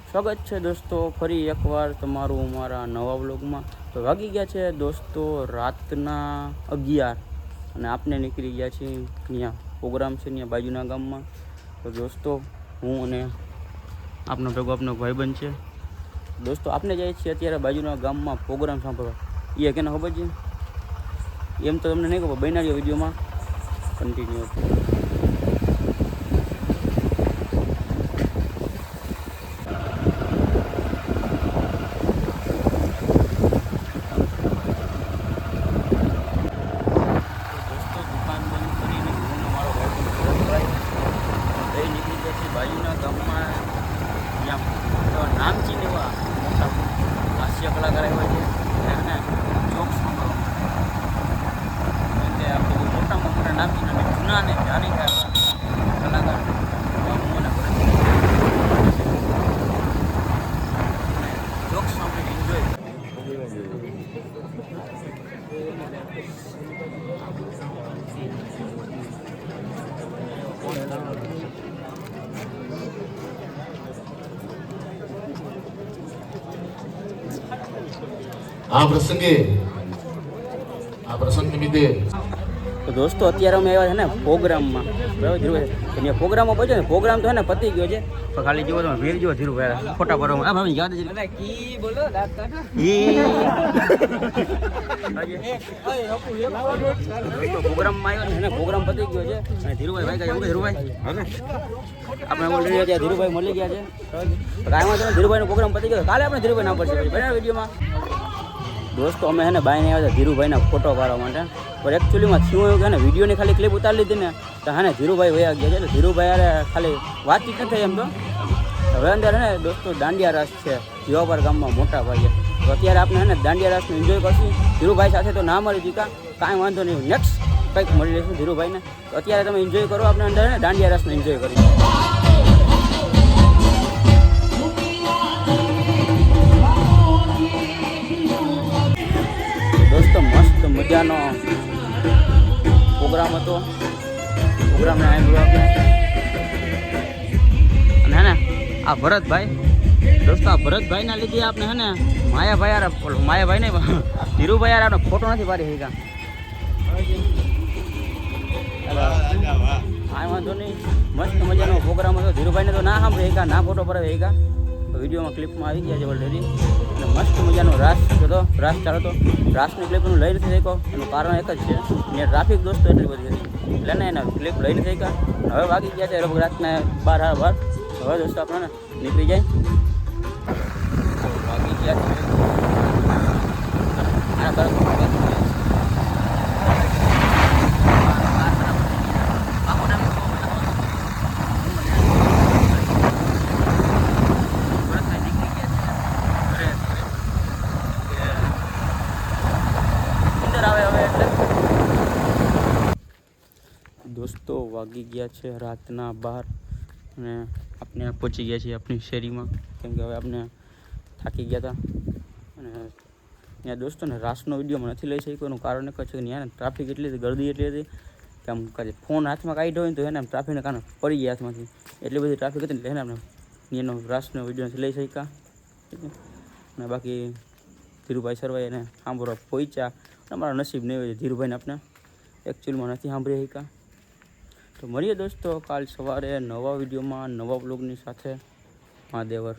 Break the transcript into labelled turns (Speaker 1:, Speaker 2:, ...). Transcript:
Speaker 1: સ્વાગત છે દોસ્તો ફરી એકવાર તમારું અમારા નવા વ્લોગમાં। તો વાગી ગયા છે દોસ્તો રાતના 11 અને આપને નીકળી ગયા છીએ ત્યાં પ્રોગ્રામ છે ત્યાં બાજુના ગામમાં। તો દોસ્તો હું અને આપનો ભેગો આપનો ભાઈબંધ છે દોસ્તો આપને જાય છીએ અત્યારે બાજુના ગામમાં પ્રોગ્રામ સાંભળવા। એ કેને ખબર છે એમ તો તમને નહીં ખબર, બનાવ્યો વિડીયોમાં કન્ટિન્યુ। બાજુના ગામમાં જ્યાં નામચીન એવા મોટા હાસ્ય કલાકાર આવ્યા છે અને જોક્સ એટલે આપણે મોટામાં મોટા નામચીન અને જૂના ને જાણીતા કલાકાર જોક્સ સાંભળીને એન્જોય।
Speaker 2: આ પ્રસંગ નિમિત્તે
Speaker 1: તો દોસ્તો અત્યારે અમે આવ્યા છે ને પ્રોગ્રામમાં, બરાબર ધીરુભાઈ ત્યાં પ્રોગ્રામમાં પહોંચ્યો ને પ્રોગ્રામ તો હે ને પતી ગયો છે તો ખાલી જુઓ તમે ભીડ જુઓ ધીરુભાઈ ફોટા ભરવામાં। આ ભાઈ યાદ છે કી બોલો પ્રોગ્રામમાં આવ્યો ને પ્રોગ્રામ પતી ગયો છે અને ધીરુભાઈ ભાઈ ગયા ધીરુભાઈ આપણે મળી ગયા ત્યાં ધીરુભાઈ મળી ગયા છે કાંઈ વાંધો નહીં ધીરુભાઈનો પ્રોગ્રામ પતી ગયો કાલે આપણે ધીરુભાઈ ના પડશે બને વિડીયોમાં। દોસ્તો અમે છે ને બાઈને આવ્યા હતા ધીરુભાઈના ફોટો પાડવા માટે, પણ એકચ્યુઅલીમાં થયું એવું કે ને વિડીયોની ખાલી ક્લિપ ઉતારી લીધી ને તો હા ને ધીરુભાઈ વયા ગયા છે એટલે ધીરુભાઈ યારે ખાલી વાતચીત નથી થઈ એમ તો। હવે અંદર ને દોસ્તો દાંડિયા રાસ છે જીવાપર ગામમાં મોટા ભાઈએ, તો અત્યારે આપણે ને દાંડિયા રાસને એન્જોય કરશું ધીરુભાઈ સાથે। તો ના મળી ટીકા કાંઈ વાંધો નહીં, નેક્સ્ટ કંઈક મળી લઈશું ધીરુભાઈને। તો અત્યારે તમે એન્જોય કરો આપણે અંદર ને દાંડિયા રાસને એન્જોય કરીએ। દોસ્તો મસ્ત મજાનો પ્રોગ્રામ હતો, પ્રોગ્રામને આવ્યો આપણે અને હે ને આ ભરતભાઈ દોસ્તો આ ભરતભાઈના લીધે આપણે હે ને માયાભાઈ યાર માયાભાઈ નહીં ધીરુભાઈ યાર આપણે ફોટો નથી પાડી શક્યા। હા વાંધો નહીં, મસ્ત મજાનો પ્રોગ્રામ હતો ધીરુભાઈને તો ના સાંભળી શક્યા ના ફોટો પડાવી શક્યા, વિડીયોમાં ક્લિપમાં આવી ગયા છે ઓલરેડી। અને મસ્ત મજાનો રાસ હતો, રાસ ચાલતો હતો, રાસની ક્લિપ એનું લઈ નથી શક્યો એનું કારણ એક જ છે ને ટ્રાફિક દોસ્તો એટલી બધી હતી એટલે ને એના ક્લિપ લઈ નથી શક્યા। હવે વાગી ગયા છે લગભગ રાતના 12:30, હવે દોસ્તો આપણે નીકળી જાય વાગી ગયા છે દોસ્તો વાગી ગયા છે રાતના 12 અને આપણે પહોંચી ગયા છીએ આપણી શેરીમાં, કેમ કે હવે આપણે થાકી ગયા હતા અને ત્યાં દોસ્તો ને રાસનો વિડીયોમાં નથી લઈ શક્યો એનું કારણ એક જ છે કે ત્યાં ટ્રાફિક એટલી હતી, ગરદી એટલી હતી કે આમ કદાચ ફોન હાથમાં કાઢ્યો હોય ને તો એને ટ્રાફિકના કારણે પડી ગયા હાથમાંથી, એટલી બધી ટ્રાફિક હતી એટલે એને આપણે એનો રાસનો વિડીયો નથી લઈ શક્યા। અને બાકી ધીરુભાઈ સરવાઈ એને સાંભળવા પહોંચ્યા, અમારા નસીબ નહીં હોય ધીરુભાઈને આપણે એકચ્યુઅલમાં નથી સાંભળી શક્યા। તો મળીએ દોસ્તો કાલ સવારે નવા વિડીયોમાં નવા બ્લોગની સાથે। મહાદેવર।